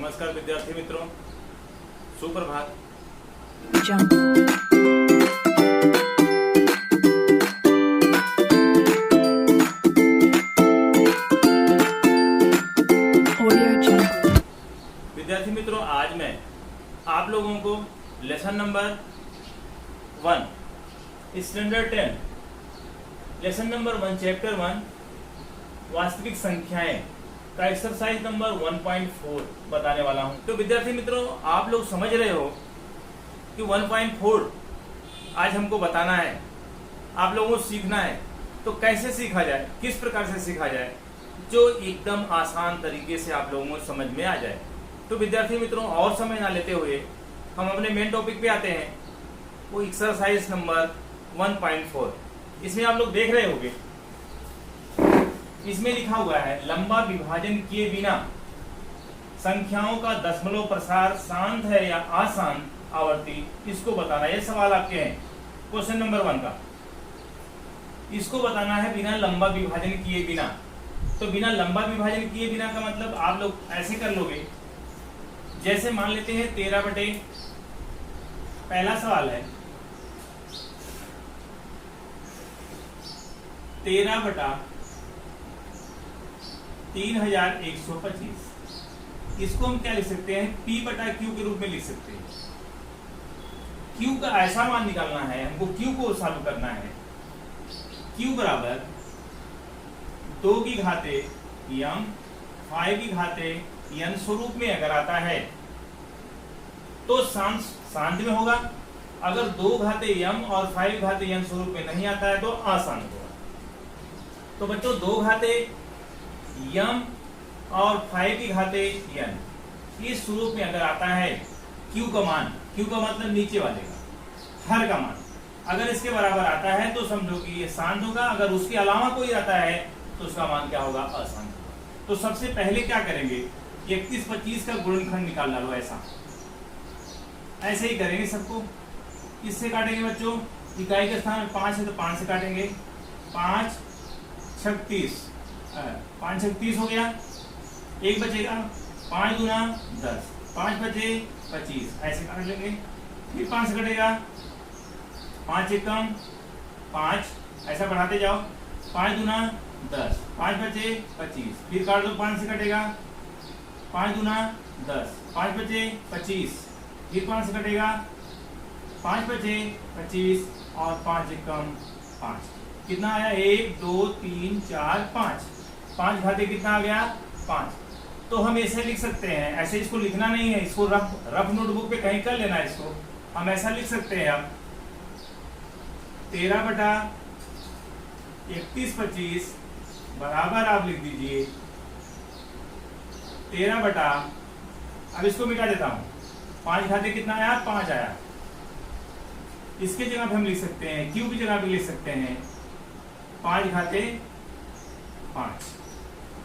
नमस्कार विद्यार्थी मित्रों, सुप्रभात। विद्यार्थी मित्रों, आज मैं आप लोगों को lesson number 1 standard 10 lesson number 1 chapter 1 वास्तविक संख्याएं का एक्सरसाइज नंबर 1.4 बताने वाला हूं। तो विद्यार्थी मित्रों, आप लोग समझ रहे हो कि 1.4 आज हमको बताना है, आप लोगों को सीखना है। तो कैसे सीखा जाए, किस प्रकार से सीखा जाए जो एकदम आसान तरीके से आप लोगों को समझ में आ जाए। तो विद्यार्थी मित्रों, और समय ना लेते हुए हम अपने मेन टॉपिक पे आते हैं, वो एक्सरसाइज नंबर 1.4। इसमें आप लोग देख रहे होंगे, इसमें लिखा हुआ है लंबा विभाजन किए बिना संख्याओं का दशमलव प्रसार शांत है या अशांत आवर्ती, इसको बताना। ये सवाल आपके हैं क्वेश्चन नंबर 1 का। इसको बताना है बिना लंबा विभाजन किए बिना। तो बिना लंबा विभाजन किए बिना का मतलब आप लोग ऐसे कर लोगे, जैसे मान लेते हैं 13 बटे, पहला सवाल है 13 बटा 3125। इसको हम क्या लिख सकते हैं, P बटा Q के रूप में लिख सकते हैं। Q का ऐसा मान निकालना है हमको, Q को सॉल्व करना है। Q बराबर 2 की घाते m 5 की घाते n स्वरूप में अगर आता है तो शांत में होगा। अगर 2 घाते m और 5 घाते n स्वरूप में नहीं आता है तो अशांत होगा। तो बच्चों, 2 घाते m और 5 की घाते n इस स्वरूप में अगर आता है, q का मान, q का मतलब नीचे वाले का, हर का मान अगर इसके बराबर आता है तो समझो कि ये शांत होगा। अगर उसके अलावा कोई आता है तो उसका मान क्या होगा, अशांत होगा। तो सबसे पहले क्या करेंगे, 31-25 का गुणनखंड निकाल लो। ऐसे ही करेंगे सबको। इससे काटेंगे बच्चों, इकाई के स्थान में 5 है तो 5 से काटेंगे। 5 36, 5 36 हो गया। एक बचेगा, 5 गुना 10, 5 बचे 25, ऐसे काट लेंगे। फिर 5 से कटेगा, 5 एकम 5, ऐसा बढ़ाते जाओ। 5 गुना 10, 5 बचे 25, फिर काट दो, 5 से कटेगा। 5 गुना 10, 5 बचे 25, फिर 5 से कटेगा। 5 बचे 25 और 5 एकम 5, कितना आया, 1 2 3 4 5, 5 घाते कितना आ गया, 5। तो हम ऐसे लिख सकते हैं, ऐसे इसको लिखना नहीं है, इसको रफ नोटबुक पे कहीं कर लेना है। इसको हम ऐसा लिख सकते हैं, अब 13 बटा 3125 बराबर आप लिख दीजिए 13 बटा, अब इसको मिटा देता हूं, 5 घाते कितना आया, 5 आया। इसके जगह पे हम लिख सकते हैं, क्यू की जगह पे लिख सकते हैं 5 घाते 5।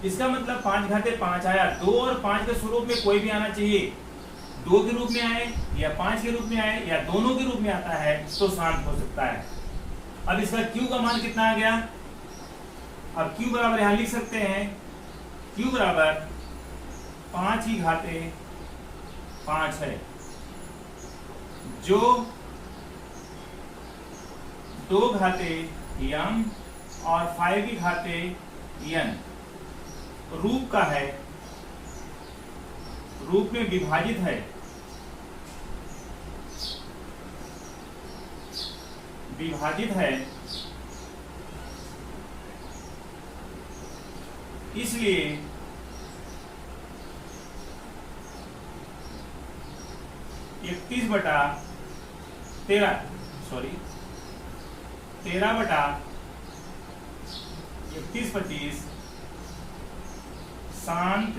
इसका मतलब 5 घाते 5 आया। 2 और 5 के स्वरूप में कोई भी आना चाहिए, 2 के रूप में आए या 5 के रूप में आए या दोनों के रूप में आता है तो शांत हो सकता है। अब इसका Q का मान कितना आ गया, अब Q बराबर यहां लिख सकते हैं, Q बराबर 5 की घाते 5 है, जो 2 घाते m और 5 की घाते n रूप का है, रूप में विभाजित है। विभाजित है, इसलिए इकतीस बटा 13 बटा 3125 शांत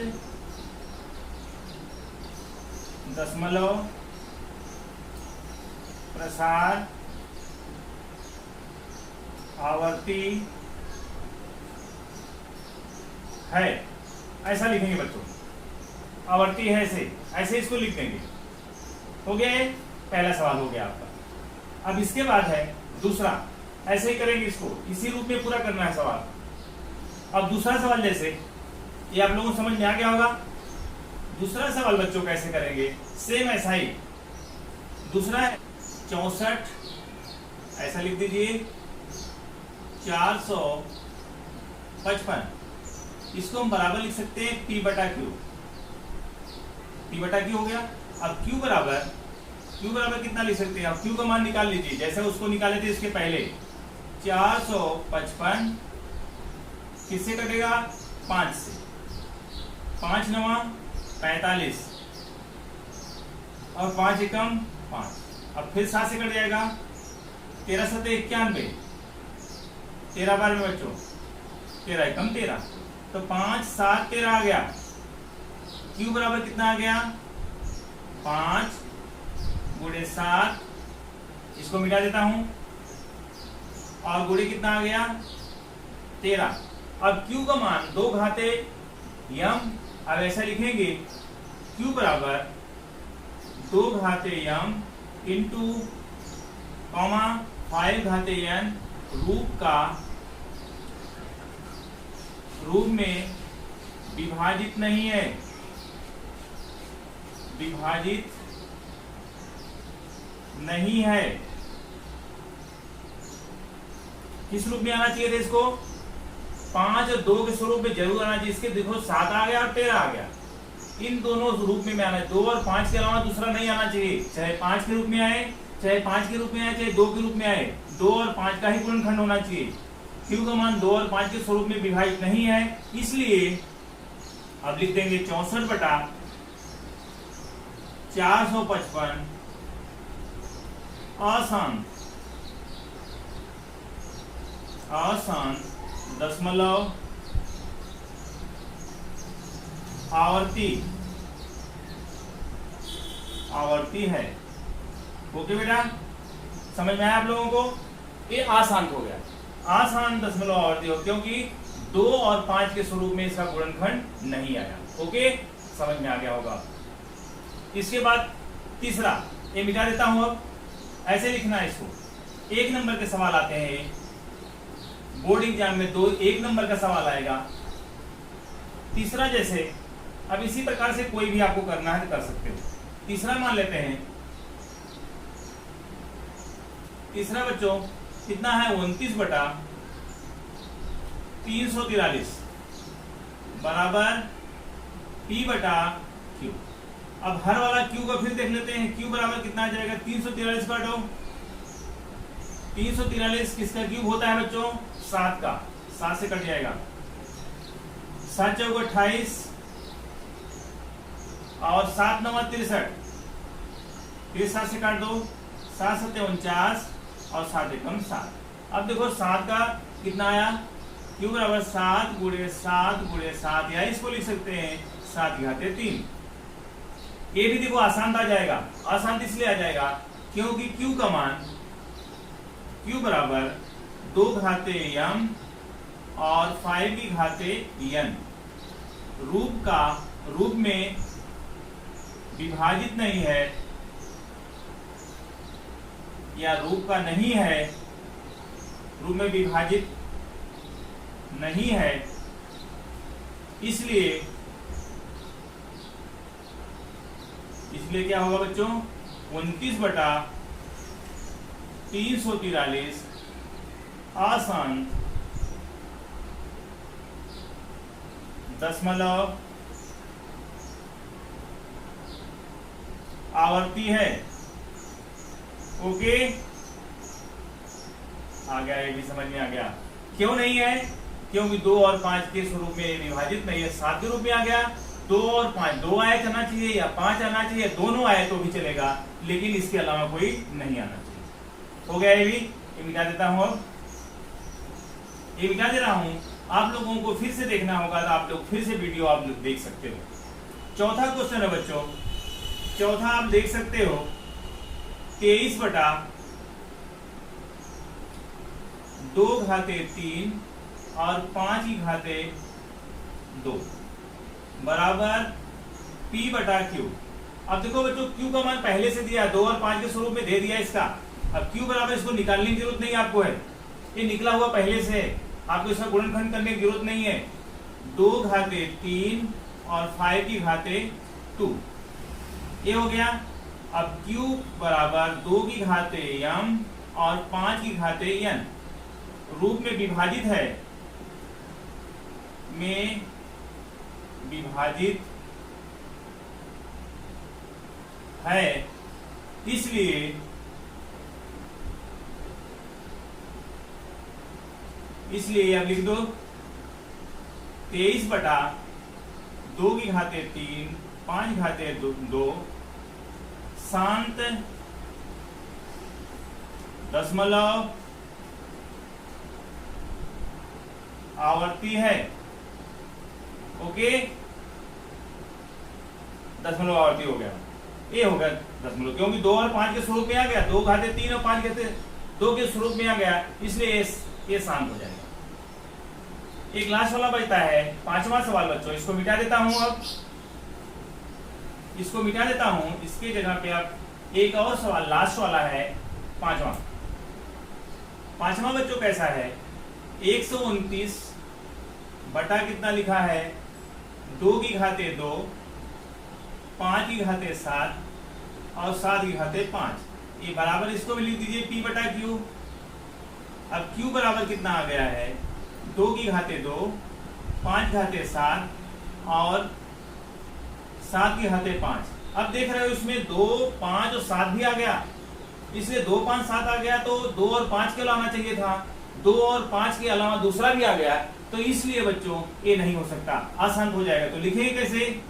दशमलव प्रसार आवर्ती है, ऐसा लिखेंगे बच्चों। आवर्ती है, ऐसे इसको लिख देंगे। हो गया, पहला सवाल हो गया आपका। अब इसके बाद है दूसरा, ऐसे ही करेंगे, इसको इसी रूप में पूरा करना है सवाल। अब दूसरा सवाल, जैसे ये आप लोगों को समझ में आ गया होगा, दूसरा सवाल बच्चों कैसे करेंगे, सेम ऐसा ही। दूसरा है 64, ऐसा लिख दीजिए 455, इसको हम बराबर लिख सकते हैं P बटा Q। P बटा Q हो गया। अब Q बराबर कितना लिख सकते हैं, अब Q का मान निकाल लीजिए, जैसे उसको निकाले थे इसके पहले। 455 किससे कटेगा, 5 से, 5 9 45 और 5 एकम 5। अब फिर 7 से कट जाएगा, 13 7 91, 13 बार में बच्चों 13 एकम 13, तो 5 7 13 आ गया। Q बराबर कितना आ गया, 5 गुणे 7, इसको मिटा देता हूं, और गुणे कितना आ गया 13। अब Q का मान 2 घाते यम, अब ऐसा लिखेंगे Q बराबर 2 घाते यम इंटू 5 घाते n रूप में विभाजित नहीं है, विभाजित नहीं है। किस रूप में आना चाहिए था इसको, 5 और 2 के स्वरूप में जरूर आना चाहिए। इसके देखो 7 आ गया और 13 आ गया, इन दोनों रूप में आना है। 2 और 5 के अलावा दूसरा नहीं आना चाहिए, चाहे 5 के रूप में आए, चाहे 5 के रूप में आए, चाहे 2 के रूप में आए, 2 और 5 का ही गुणनखंड होना चाहिए। Q का मान 2 और 5 के स्वरूप में विभाजित नहीं है, इसलिए अब लिख देंगे 64 बटा 455 आसान दशमलव आवर्ती है। ओके बेटा, समझ में आया आप लोगों को, ये आसान हो गया, आसान दशमलव आवर्ती हो, क्योंकि 2 और 5 के स्वरूप में इसका गुणनखंड नहीं आया। ओके, समझ में आ गया होगा। इसके बाद तीसरा, ये मिटा देता हूं, अब ऐसे लिखना है इसको। 1 नंबर के सवाल आते हैं बोर्ड एग्जाम में, 1 नंबर का सवाल आएगा। तीसरा जैसे, अब इसी प्रकार से कोई भी आपको करना है तो कर सकते हो। तीसरा मान लेते हैं, तीसरा बच्चों कितना है, 29 बटा 343 बराबर P बटा Q। अब हर वाला Q का फिर देख लेते हैं, Q बराबर कितना आ जाएगा, 343 काटो, 343 किसका क्यूब होता है बच्चों, 7 का, 7 से कट जाएगा, 7 चौक 28 और 7 9 63, फिर 7 से काट दो, 7 7 49 और 7 एकम 7। अब देखो 7 का कितना आया, Q बराबर 7 गुणे 7, या इसको लिख सकते हैं 7 घाते 3। ये भी देखो आसान आ जाएगा, आसान इसलिए आ जाएगा क्योंकि Q का मान, Q बराबर 2 घाते m और 5 की घाते n रूप में विभाजित नहीं है, या रूप का नहीं है, रूप में विभाजित नहीं है, इसलिए क्या होगा बच्चों, 29 बटा 343 आसान दशमलव आवर्ती है। ओके, आ गया, ये भी समझ में आ गया। क्यों नहीं है, क्योंकि 2 और 5 के स्वरूप में विभाजित नहीं है, 7 के रूप में आ गया। 2 और 5, 2 आए आना चाहिए या 5 आना चाहिए, दोनों आए तो भी चलेगा, लेकिन इसके अलावा कोई नहीं आना चाहिए। हो गया, ये भी, ये मिटा देता हूं, अब ये मिटा दे रहा हूं। आप लोगों को फिर से देखना होगा, तो आप लोग फिर से वीडियो आप लोग देख सकते हो। चौथा क्वेश्चन है बच्चों, चौथा आप देख सकते हो, 23 बटा 2 घाते 3 और 5 की घाते 2 बराबर P बटा Q। अब देखो बच्चों, Q का मान पहले से दिया, 2 और 5 के स्वरूप में दे दिया इसका। अब Q बराबर, इसको निकालने की जरूरत नहीं आपको है, ये निकला हुआ पहले से है, आपको इसका गुणनखंड करने की जरूरत नहीं है। 2 घाते 3 और 5 की घाते 2, ये हो गया। अब q बराबर 2 की घाते m और 5 की घाते n रूप में विभाजित है, में विभाजित है, इसलिए अब लिख दो 23 बटा 2 की घाते 3 5 घाते 2 शांत दशमलव आवर्ती है। ओके, दशमलव आवर्ती हो गया, ये हो गया दशमलव, क्योंकि 2 और 5 के स्वरूप में आ गया, 2 घाते 3 और 5 घाते 2 के स्वरूप में आ गया, इसलिए ये शांत हो जाएगा। एक लास्ट वाला बचता है 5वां सवाल बच्चों, इसको मिटा देता हूं। अब इसको मिटा देता हूं, इसके जगह पे अब एक और सवाल लास्ट वाला है 5वां। 5वां बच्चों कैसा है, 129 बटा कितना लिखा है, 2 की घाते 2 5 की घाते 7 और 7 की घाते 5, ये बराबर, इसको भी लिख दीजिए p बटा q। अब q बराबर कितना आ गया है, 2 की घाते 2 5 घाते 7 और 7 की घाते 5। अब देख रहे हो इसमें 2 5 और 7 भी आ गया, इसलिए 2 5 7 आ गया तो 2 और 5 के अलावा चाहिए था, 2 और 5 के अलावा दूसरा भी आ गया, तो इसलिए बच्चों ये नहीं हो सकता, अशांत हो जाएगा। तो लिखेंगे कैसे,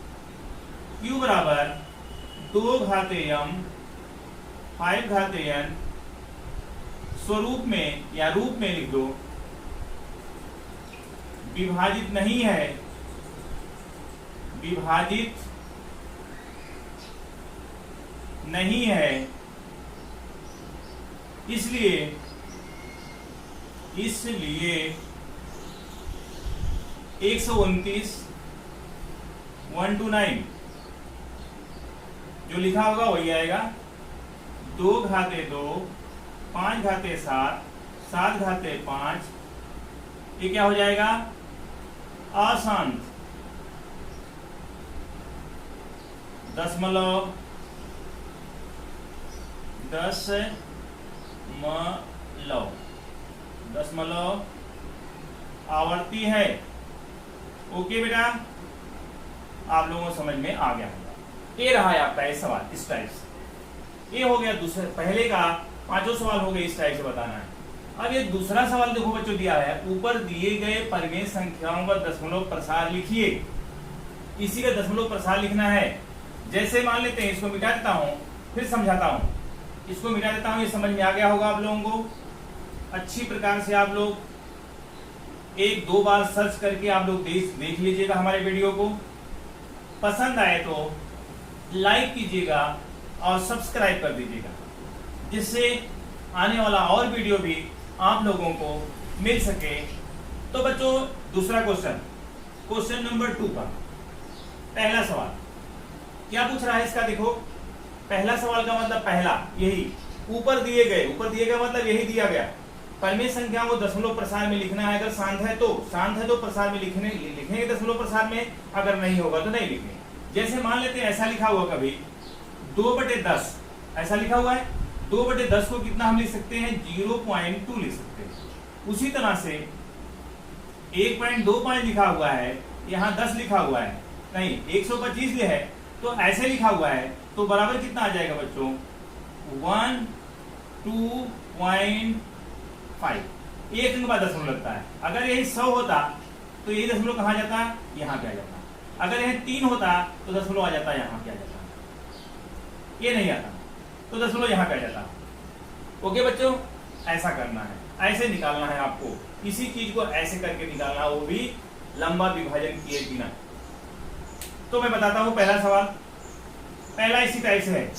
q बराबर 2 घाते m 5 घाते n स्वरूप में या रूप में लिख दो, विभाजित नहीं है, विभाजित नहीं है, इसलिए 129 129 जो लिखा होगा वही आएगा, 2 घाते 2 5 घाते 7 7 घाते 5, ये क्या हो जाएगा, अशांत दशमलव आवर्ती है। ओके बेटा, आप लोगों को समझ में आ गया होगा। ये रहा है आपका ये सवाल इस टाइप से। ये हो गया दूसरे, पहले का 5 सवाल हो गए इस टाइप से बताना है। अब ये दूसरा सवाल देखो बच्चों दिया है, ऊपर दिए गए परिमेय संख्याओं का दशमलव प्रसार लिखिए। इसी का दशमलव प्रसार लिखना है। जैसे मान लेते हैं, इसको मिटा देता हूं फिर समझाता हूं, इसको मिटा देता हूं, ये समझ में आ गया होगा आप लोगों को अच्छी प्रकार से। आप लोग 1-2 बार सर्च करके आप लोग देख लीजिएगा हमारे वीडियो को। पसंद आए तो लाइक कीजिएगा और सब्सक्राइब कर दीजिएगा, जिससे आने वाला और वीडियो भी आप लोगों को मिल सके। तो बच्चों दूसरा क्वेश्चन नंबर 2 का पहला सवाल क्या पूछ रहा है इसका, देखो पहला सवाल का मतलब पहला यही ऊपर दिए गए मतलब यही दिया गया, परिमेय संख्या को दशमलव प्रसार में लिखना है। अगर शांत है तो प्रसार में लिखेंगे दशमलव प्रसार में, अगर नहीं होगा तो नहीं लिखेंगे। जैसे मान लेते हैं ऐसा लिखा हुआ कभी 2/10 ऐसा लिखा हुआ है, 2/10 को कितना हम लिख सकते हैं, 0.2 लिख सकते हैं। उसी तरह से 1.25 लिखा हुआ है, यहाँ 10 लिखा हुआ है, नहीं 125 है तो ऐसे लिखा हुआ है, तो बराबर कितना आ जाएगा बच्चों, 1.2.5। एक अंक बाद दशमलव लगता है। अगर यही 100 होता तो यही दशमलव कहाँ जाता, यहाँ पे आ जाता। अगर यह 3 होता तो दशमलव आ जाता यहाँ पे आ जाता, ये नहीं आता तो दशमलव यहाँ पे आ जाता। ओके बच्चों, ऐसा करना है, ऐसे निकालना है आपको, इसी चीज को ऐसे करके निकालना, वो भी लंबा विभाजन किए बिना। तो मैं बताता हूं पहला सवाल। पहला इसी टाइप से है,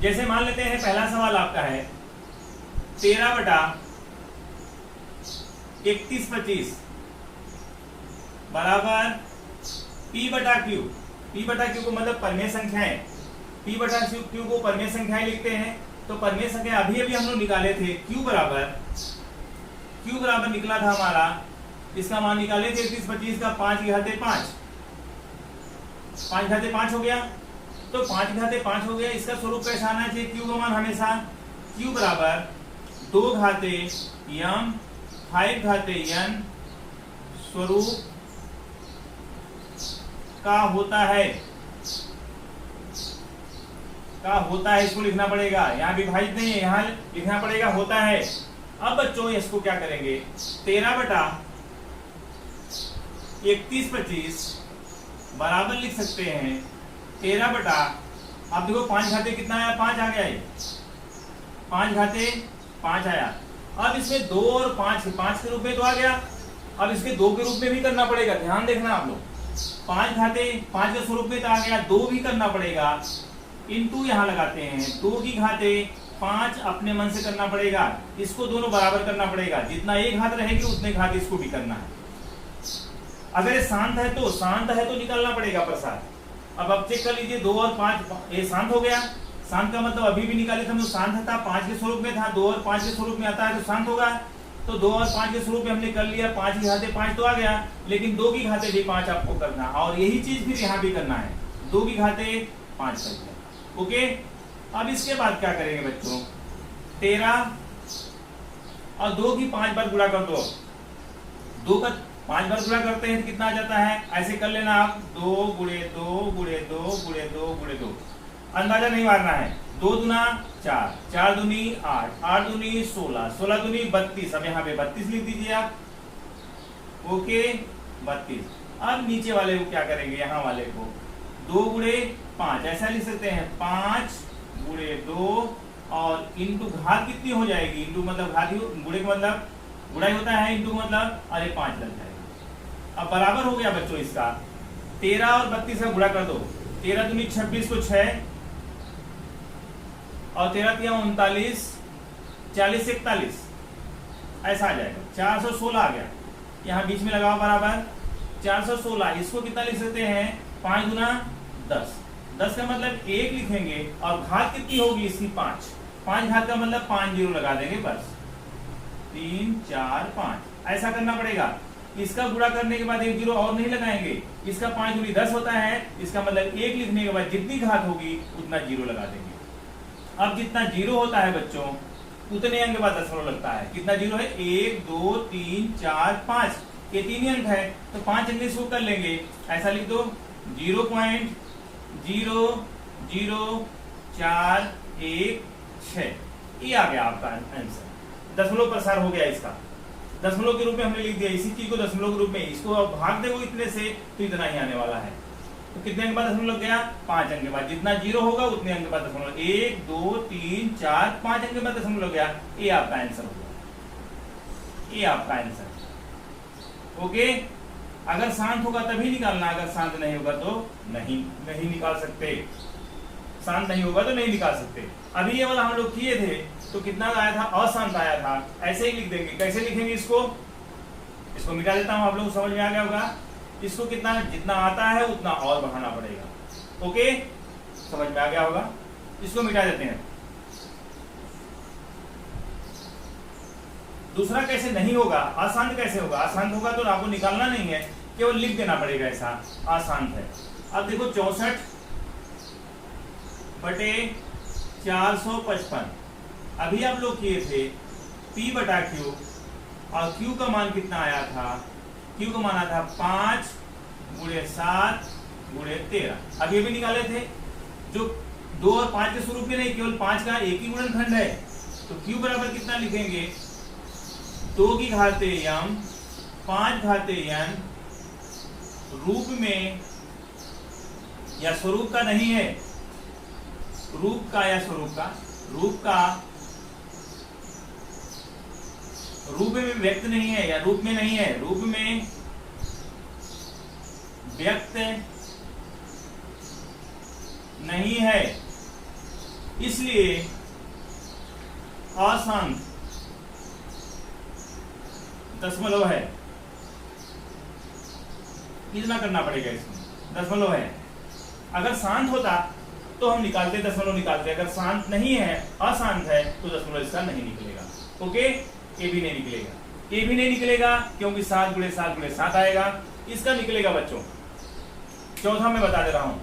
जैसे मान लेते हैं पहला सवाल आपका है 13/3125 बराबर p बटा q। p बटा q को मतलब परिमेय संख्याएं, p बटा q को परिमेय संख्याएं लिखते हैं। तो परिमेय संख्या अभी हम लोग निकाले थे, q बराबर निकला था हमारा, इसका मान निकाले थे 31/25 का 5 की घाते 5, 5 घाते 5 हो गया, तो 5 घाते 5 हो गया। इसका स्वरूप कैसा आना चाहिए? क्यू का मान हमेशा क्यू बराबर 2 घाते m 5 घाते n स्वरूप का होता है, इसको लिखना पड़ेगा। यहाँ विभाजित नहीं है, यहाँ लिखना पड़ेगा होता है। अब बच्चों इसको क्या करेंगे? 13 बटा 31/25 बराबर लिख सकते हैं 13 बटा, अब देखो 5 घाते कितना आया? 5 आ गया, ये 5 घाते 5 आया। अब इसमें 2 और 5 के रूप में तो आ गया, अब इसके 2 के रूप में भी करना पड़ेगा। ध्यान देखना आप लोग, 5 घाते 5 के स्वरूप में तो आ गया, 2 भी करना पड़ेगा, इनटू यहाँ लगाते हैं 2 की घाते 5 अपने मन से करना पड़ेगा। इसको दोनों बराबर करना पड़ेगा, जितना एक घात रहेगी उतने घात इसको भी करना है। अगर ये शांत है तो निकालना पड़ेगा प्रसाद। अब चेक कर लीजिए, 2 और 5 ये शांत हो गया। शांत का मतलब अभी भी निकाले थे हम, शांत था 5 के स्वरूप में था, 2 और 5 के स्वरूप में आता है तो शांत होगा। तो 2 और 5 के स्वरूप में हमने कर लिया, 5 की घाते 5 तो आ गया, लेकिन 2 की घाते भी 5 आपको करना, और यही चीज फिर यहाँ भी करना है, 2 की घाते 5 कर दिया। ओके, अब इसके बाद क्या करेंगे बच्चों? 13 और 2 की 5 बार गुणा कर दो, 2 का 5 बार गुणा करते हैं तो कितना आ जाता है? ऐसे कर लेना आप, 2 गुणे 2 गुणे 2 गुणे 2 गुणे 2, अंदाजा नहीं मारना है। 2 दूना 4, 4 दूनी 8, 8 दूनी 16, 16 दूनी 32। अब यहाँ पे 32 लिख दीजिए आप। ओके, 32। अब नीचे वाले को क्या करेंगे? यहाँ वाले को 2 गुणे 5 ऐसा लिख सकते हैं, 5 गुणे 2 और इंटू घात कितनी हो जाएगी? इंटू मतलब घात, गुणे का मतलब गुणाई होता है, इंटू मतलब अरे 5 लग जाएगा। अब बराबर हो गया बच्चों इसका, 13 और 32 का गुणा कर दो, 13 दूनी 26 को 6 और 13 तिया 39, 40 से 41 ऐसा आ जाएगा, 416 आ गया। यहाँ बीच में लगाओ बराबर 416। इसको कितना लिख सकते हैं? 5 गुना 10, 10 का मतलब 1 लिखेंगे और घात कितनी होगी इसकी? 5, 5 घात का मतलब 5 जीरो लगा देंगे बस, 3 4 5 ऐसा करना पड़ेगा। इसका गुणा करने के बाद 1 जीरो और नहीं लगाएंगे, इसका 5 दूनी 10 होता है, इसका मतलब 1 लिखने के बाद जितनी घात होगी उतना जीरो लगा देंगे। अब जितना जीरो होता है बच्चों उतने अंक के बाद दशमलव लगता है। कितना जीरो है? 1 2 3 4 5, ये 3 ही अंक है तो 5 अंक इसको कर लेंगे, ऐसा लिख दो 0.000416। ये आ गया आपका आंसर, दशमलव प्रसार हो गया इसका, दशमलव के रूप में हमने लिख दिया। इसी चीज को दशमलव के रूप में, इसको अब भाग देंगे इतने से तो इतना ही आने वाला है। तो कितने अंक बाद दशमलव गया? 5 अंक के बाद, जितना जीरो होगा उतने अंक के बाद दशमलव, 1 2 3 4 5 अंक के बाद दशमलव गया। ये आपका आंसर होगा, ये आपका आंसर। ओके, अगर शांत होगा तभी निकालना, अगर शांत नहीं होगा तो नहीं निकाल सकते, शांत नहीं होगा तो नहीं निकाल सकते। अभी ये वाला हम लोग किए थे तो कितना आया था? अशांत आया था, ऐसे ही लिख देंगे। कैसे लिखेंगे इसको मिटा देता हूं, आप लोग समझ में आ गया होगा। इसको कितना, जितना आता है उतना और बढ़ाना पड़ेगा। ओके, समझ में आ गया होगा। इसको मिटा देते हैं। दूसरा कैसे नहीं होगा? अशांत कैसे होगा? अशांत होगा तो आपको निकालना नहीं है, केवल लिख देना पड़ेगा ऐसा अशांत है। अब देखो 64 बटे 455 अभी आप लोग किए थे P बटा Q, और Q का मान कितना आया था? Q का मान आया था 5 गुणे 7 गुणे 13। अब ये भी निकाले थे, जो 2 और 5 के स्वरूप में नहीं, केवल 5 का एक ही गुणनखंड है। तो Q बराबर कितना लिखेंगे? 2 की घाते m 5 घाते n रूप में या स्वरूप का नहीं है, रूप का या स्वरूप का, रूप में व्यक्त नहीं है या रूप में नहीं है, रूप में व्यक्त नहीं है, इसलिए अशांत दशमलव है। इतना करना पड़ेगा, इसमें दशमलव है। अगर शांत होता तो हम निकालते, दशमलव निकालते। अगर शांत नहीं है, अशांत है, तो दशमलव इसका नहीं निकलेगा। ओके, ये भी नहीं निकलेगा, ये भी नहीं निकलेगा, क्योंकि 7 गुणे 7 गुणे 7 आएगा। इसका निकलेगा बच्चों चौथा मैं बता दे रहा हूं,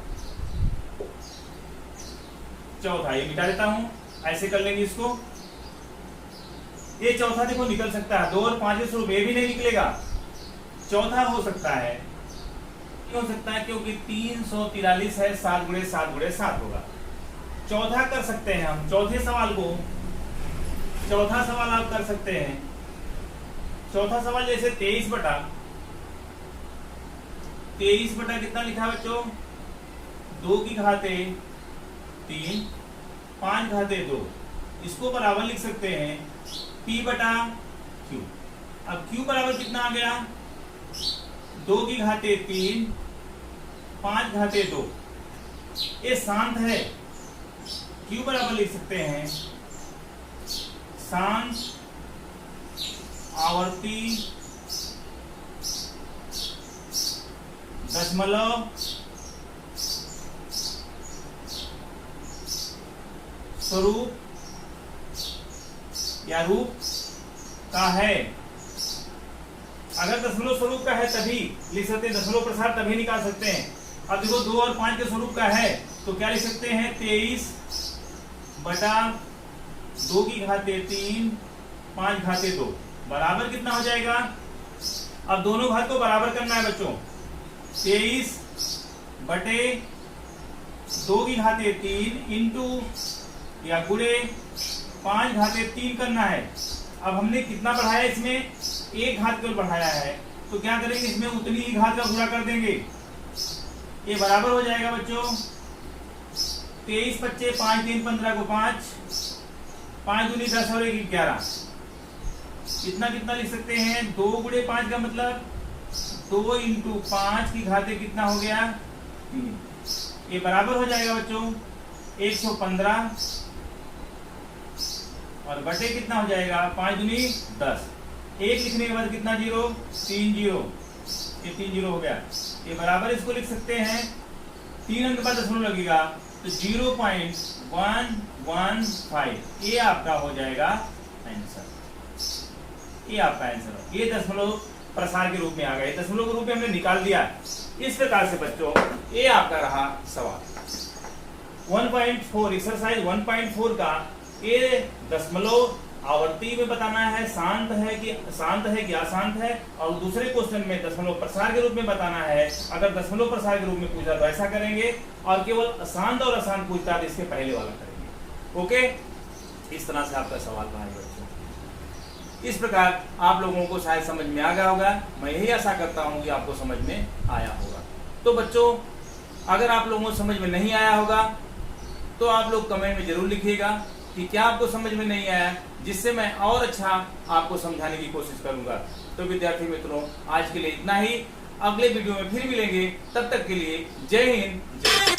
चौथा ये मिटा देता हूं, ऐसे कर लेंगे इसको। ये चौथा देखो निकल सकता है, 2 और 5 के स्वरूप ये भी नहीं निकलेगा, चौथा हो सकता है। क्यों हो सकता है? क्योंकि 343 है, 7 गुणे 7 गुणे 7 होगा। चौथा कर सकते हैं हम, चौथे सवाल को, चौथा सवाल आप कर सकते हैं। चौथा सवाल जैसे 23 बटा कितना लिखा है बच्चों? 2 की घाते 3, 5 घाते 2, इसको बराबर लिख सकते हैं P बटा Q। अब Q बराबर कितना आ गया? 2 की घाते 3, 5 घाते 2, ये शांत है। Q बराबर लिख सकते हैं शांत आवर्ती दशमलव स्वरूप या रूप का है। अगर दशमलव स्वरूप का है तभी लिख सकते हैं, दशमलव प्रसार तभी निकाल सकते हैं। अब देखो 2 और 5 के स्वरूप का है तो क्या लिख सकते हैं? 23 बटा 2 की घाते 3, 5 घाते 2 बराबर कितना हो जाएगा? अब दोनों घात को बराबर करना है बच्चों। 23 बटे 2 की घाते 3 इंटू या गुणे 5 घाते 3 करना है। अब हमने कितना बढ़ाया? इसमें 1 घात केवल बढ़ाया है, तो क्या करेंगे? इसमें उतनी ही घात का गुणा कर देंगे, ये बराबर हो जाएगा बच्चों 23 बच्चे 5 3 15 को 5, 5 दूनी 10 और 1 11। कितना कितना लिख सकते हैं? 2 गुणे 5 का मतलब 2 इंटू 5 की घाते कितना हो गया? 3। ये बराबर हो जाएगा बच्चों 115 और बटे कितना हो जाएगा? 5 दूनी 10। 1 लिखने के बाद कितना जीरो? 3 जीरो, ये 3 जीरो हो गया। ये बराबर इसको लिख सकते हैं, 3 अंक के बाद दशमलव लगेगा तो 0.115, ये आपका हो जाएगा आंसर। ये आपका आंसर, ये दशमलव प्रसार के रूप में आ गया, दशमलव के रूप में हमने निकाल दिया। इस प्रकार से बच्चों ये आपका रहा सवाल 1.4, एक्सरसाइज 1.4 का ये दशमलव आवर्ती में बताना है, शांत है कि अशांत है, और दूसरे क्वेश्चन में दशमलव प्रसार के रूप में बताना है। अगर दशमलव प्रसार के रूप में पूछा तो ऐसा करेंगे, और केवल अशांत और अशांत पूछता तो इसके पहले वाला करेंगे। ओके, इस तरह से आपका सवाल रहा है बच्चों। इस प्रकार आप लोगों को शायद समझ में आ गया होगा, मैं यही आशा करता हूँ कि आपको समझ में आया होगा। तो बच्चों अगर आप लोगों को समझ में नहीं आया होगा तो आप लोग कमेंट में जरूर लिखिएगा कि क्या आपको समझ में नहीं आया, जिससे मैं और अच्छा आपको समझाने की कोशिश करूंगा। तो विद्यार्थी मित्रों आज के लिए इतना ही, अगले वीडियो में फिर मिलेंगे, तब तक के लिए जय हिंद जय।